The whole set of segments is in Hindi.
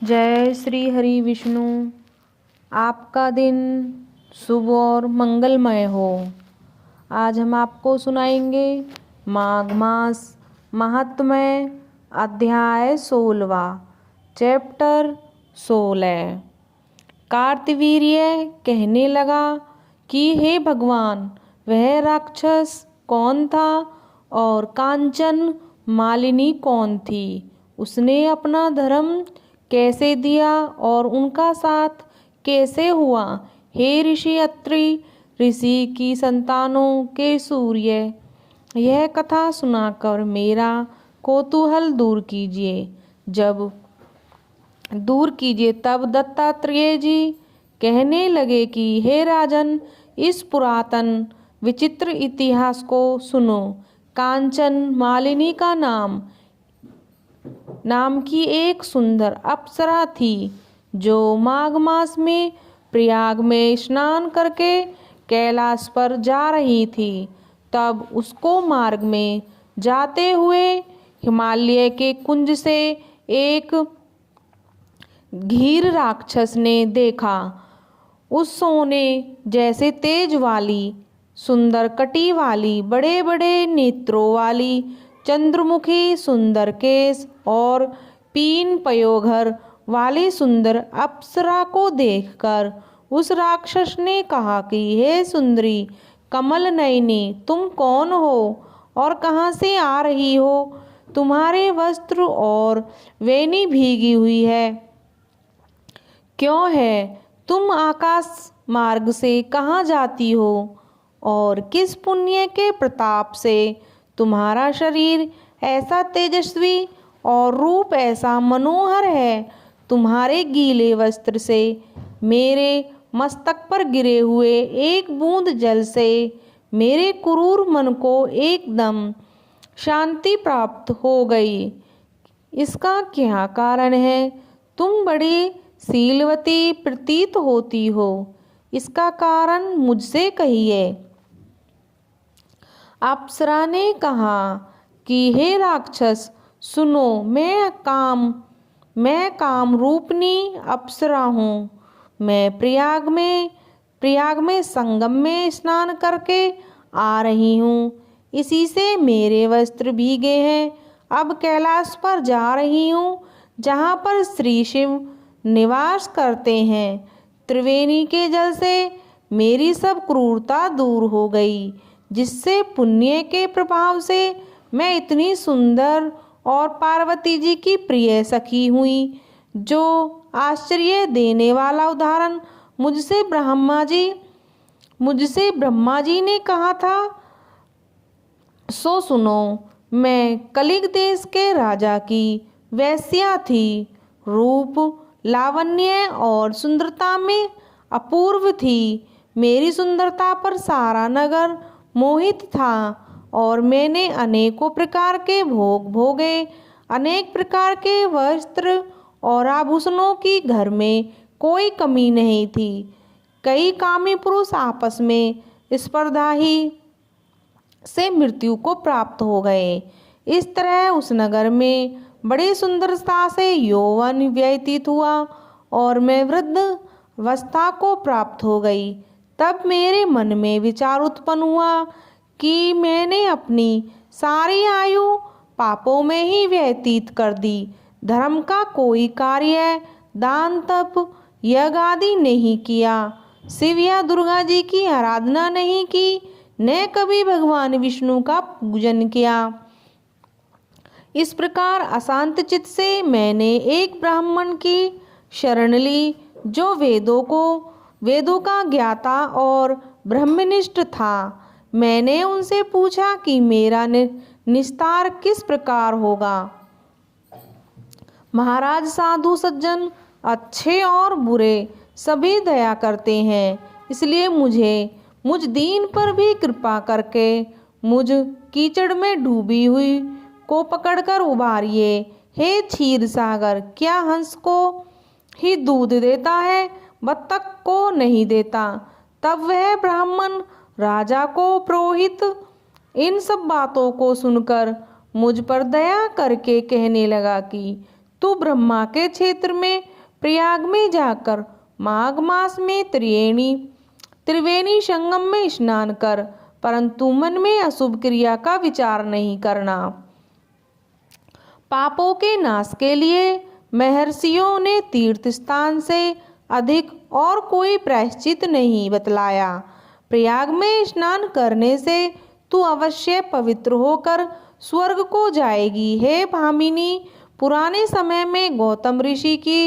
जय श्री हरि विष्णु। आपका दिन शुभ और मंगलमय हो। आज हम आपको सुनाएंगे माघ मास महात्म्य अध्याय 16 चैप्टर 16। कार्तवीर्य कहने लगा कि हे भगवान, वह राक्षस कौन था और कांचन मालिनी कौन थी? उसने अपना धर्म कैसे दिया और उनका साथ कैसे हुआ? हे ऋषि अत्रि, ऋषि की संतानों के सूर्य, यह कथा सुनाकर मेरा कौतूहल दूर कीजिए। तब दत्तात्रेय जी कहने लगे कि हे राजन, इस पुरातन विचित्र इतिहास को सुनो। कांचन मालिनी का नाम की एक सुंदर अप्सरा थी, जो माघ मास में प्रयाग में स्नान करके कैलाश पर जा रही थी। तब उसको मार्ग में जाते हुए हिमालय के कुंज से एक घीर राक्षस ने देखा। उस सोने जैसे तेज वाली, सुंदर कटी वाली, बड़े बड़े नेत्रों वाली, चंद्रमुखी, सुंदर केश और पीन पयोघर वाली सुंदर अप्सरा को देखकर उस राक्षस ने कहा कि हे सुंदरी कमल नयनी, तुम कौन हो और कहाँ से आ रही हो? तुम्हारे वस्त्र और वेणी भीगी हुई है, क्यों है? तुम आकाश मार्ग से कहाँ जाती हो और किस पुण्य के प्रताप से तुम्हारा शरीर ऐसा तेजस्वी और रूप ऐसा मनोहर है? तुम्हारे गीले वस्त्र से मेरे मस्तक पर गिरे हुए एक बूंद जल से मेरे क्रूर मन को एकदम शांति प्राप्त हो गई। इसका क्या कारण है? तुम बड़ी शीलवती प्रतीत होती हो, इसका कारण मुझसे कहिए। अप्सरा ने कहा कि हे राक्षस, सुनो, मैं काम रूपनी अप्सरा हूँ। मैं प्रयाग में संगम में स्नान करके आ रही हूँ। इसी से मेरे वस्त्र भीगे हैं। अब कैलाश पर जा रही हूँ, जहाँ पर श्री शिव निवास करते हैं। त्रिवेणी के जल से मेरी सब क्रूरता दूर हो गई, जिससे पुण्य के प्रभाव से मैं इतनी सुंदर और पार्वती जी की प्रिय सखी हुई। जो आश्चर्य देने वाला उदाहरण मुझसे ब्रह्मा जी ने कहा था, सो सुनो। मैं कलिंग देश के राजा की वेश्या थी। रूप, लावण्य और सुंदरता में अपूर्व थी। मेरी सुंदरता पर सारा नगर मोहित था और मैंने अनेकों प्रकार के भोग भोगे। अनेक प्रकार के वस्त्र और आभूषणों की घर में कोई कमी नहीं थी। कई कामी पुरुष आपस में स्पर्धा ही से मृत्यु को प्राप्त हो गए। इस तरह उस नगर में बड़ी सुंदरता से यौवन व्यतीत हुआ और मैं वृद्ध अवस्था को प्राप्त हो गई। तब मेरे मन में विचार उत्पन्न हुआ कि मैंने अपनी सारी आयु पापों में ही व्यतीत कर दी। धर्म का कोई कार्य, दान, तप, यज्ञ आदि नहीं किया। शिव या दुर्गा जी की आराधना नहीं की, न कभी भगवान विष्णु का पूजन किया। इस प्रकार अशांत चित्त से मैंने एक ब्राह्मण की शरण ली, जो वेदों का ज्ञाता और ब्रह्मनिष्ठ था। मैंने उनसे पूछा कि मेरा निस्तार किस प्रकार होगा। महाराज, साधु सज्जन, अच्छे और बुरे सभी दया करते हैं, इसलिए मुझ दीन पर भी कृपा करके मुझ कीचड़ में डूबी हुई को पकड़कर उबारिए। हे क्षीर सागर, क्या हंस को ही दूध देता है, बत्तख को नहीं देता? तब वह ब्राह्मण राजा को पुरोहित इन सब बातों को सुनकर मुझ पर दया करके कहने लगा कि तू ब्रह्मा के क्षेत्र में प्रयाग में जाकर माघ मास में त्रिवेणी संगम में स्नान कर, परंतु मन में अशुभ क्रिया का विचार नहीं करना। पापों के नाश के लिए महर्षियों ने तीर्थ स्थान से अधिक और कोई प्रायश्चित नहीं बतलाया। प्रयाग में स्नान करने से तू अवश्य पवित्र होकर स्वर्ग को जाएगी। हे भामिनी, पुराने समय में गौतम ऋषि की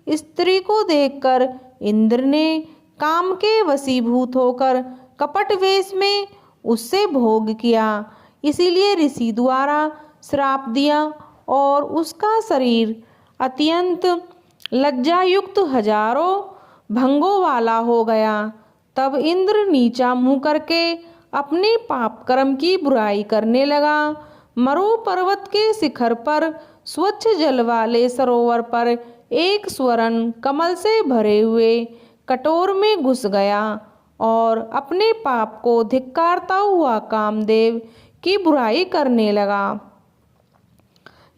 स्त्री को देखकर इंद्र ने काम के वशीभूत होकर कपट वेश में उससे भोग किया। इसीलिए ऋषि द्वारा श्राप दिया और उसका शरीर अत्यंत लज्जायुक्त हजारों भंगों वाला हो गया। तब इंद्र नीचा मुंह करके अपने पाप कर्म की बुराई करने लगा। मरु पर्वत के शिखर पर स्वच्छ जल वाले सरोवर पर एक स्वर्ण कमल से भरे हुए कटोर में घुस गया और अपने पाप को धिक्कारता हुआ कामदेव की बुराई करने लगा।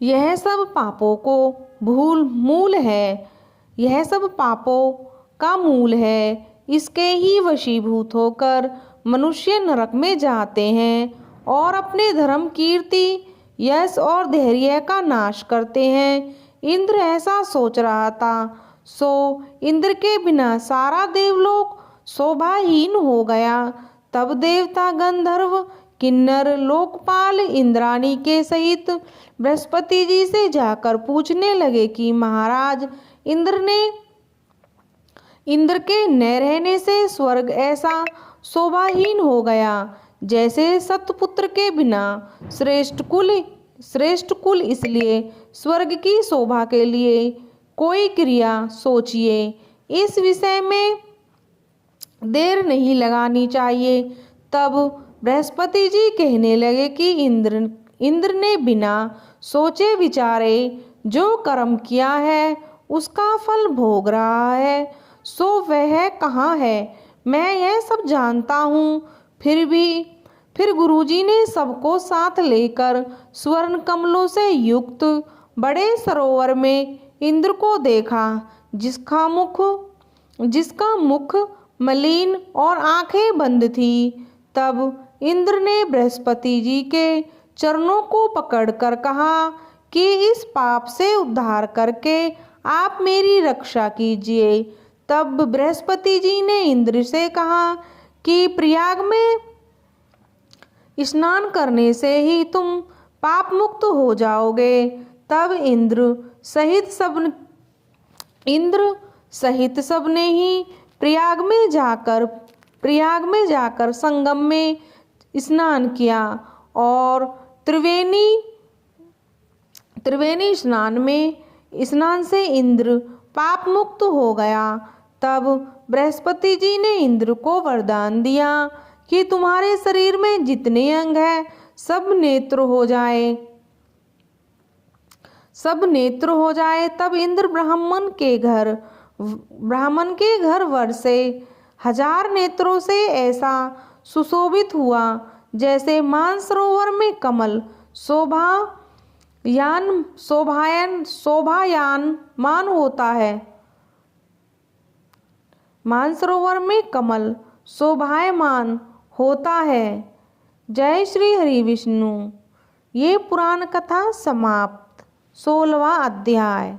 यह सब पापों को मूल है, यह सब पापों का मूल है। इसके ही वशीभूत होकर मनुष्य नरक में जाते हैं और अपने धर्म, कीर्ति, यश और धैर्य का नाश करते हैं। इंद्र ऐसा सोच रहा था, सो इंद्र के बिना सारा देवलोक शोभाहीन हो गया। तब देवता, गंधर्व, किन्नर, लोकपाल इंद्राणी के सहित बृहस्पति जी से जाकर पूछने लगे कि महाराज, इंद्र के न रहने से स्वर्ग ऐसा शोभाहीन हो गया जैसे सतपुत्र के बिना श्रेष्ठ कुल। इसलिए स्वर्ग की शोभा के लिए कोई क्रिया सोचिए। इस विषय में देर नहीं लगानी चाहिए। तब बृहस्पति जी कहने लगे कि इंद्र ने बिना सोचे विचारे जो कर्म किया है उसका फल भोग रहा है, सो वह कहाँ है? मैं यह सब जानता हूँ। फिर गुरुजी ने सबको साथ लेकर स्वर्ण कमलों से युक्त बड़े सरोवर में इंद्र को देखा, जिसका मुख मलिन और आंखें बंद थी। तब इंद्र ने बृहस्पति जी के चरणों को पकड़कर कहा कि इस पाप से उद्धार करके आप मेरी रक्षा कीजिए। तब बृहस्पति जी ने इंद्र से कहा कि प्रयाग में स्नान करने से ही तुम पाप मुक्त हो जाओगे। तब इंद्र सहित सबने ही प्रयाग में जाकर संगम में स्नान किया और त्रिवेणी स्नान से इंद्र पाप मुक्त हो गया। तब बृहस्पति जी ने इंद्र को वरदान दिया कि तुम्हारे शरीर में जितने अंग हैं सब नेत्र हो जाए। तब इंद्र ब्राह्मण के घर वर्षे 1000 नेत्रों से ऐसा सुशोभित हुआ जैसे मानसरोवर में कमल शोभायमान होता है। मानसरोवर में कमल शोभायमान होता है। जय श्री हरि विष्णु। ये पुराण कथा समाप्त। 16वां अध्याय।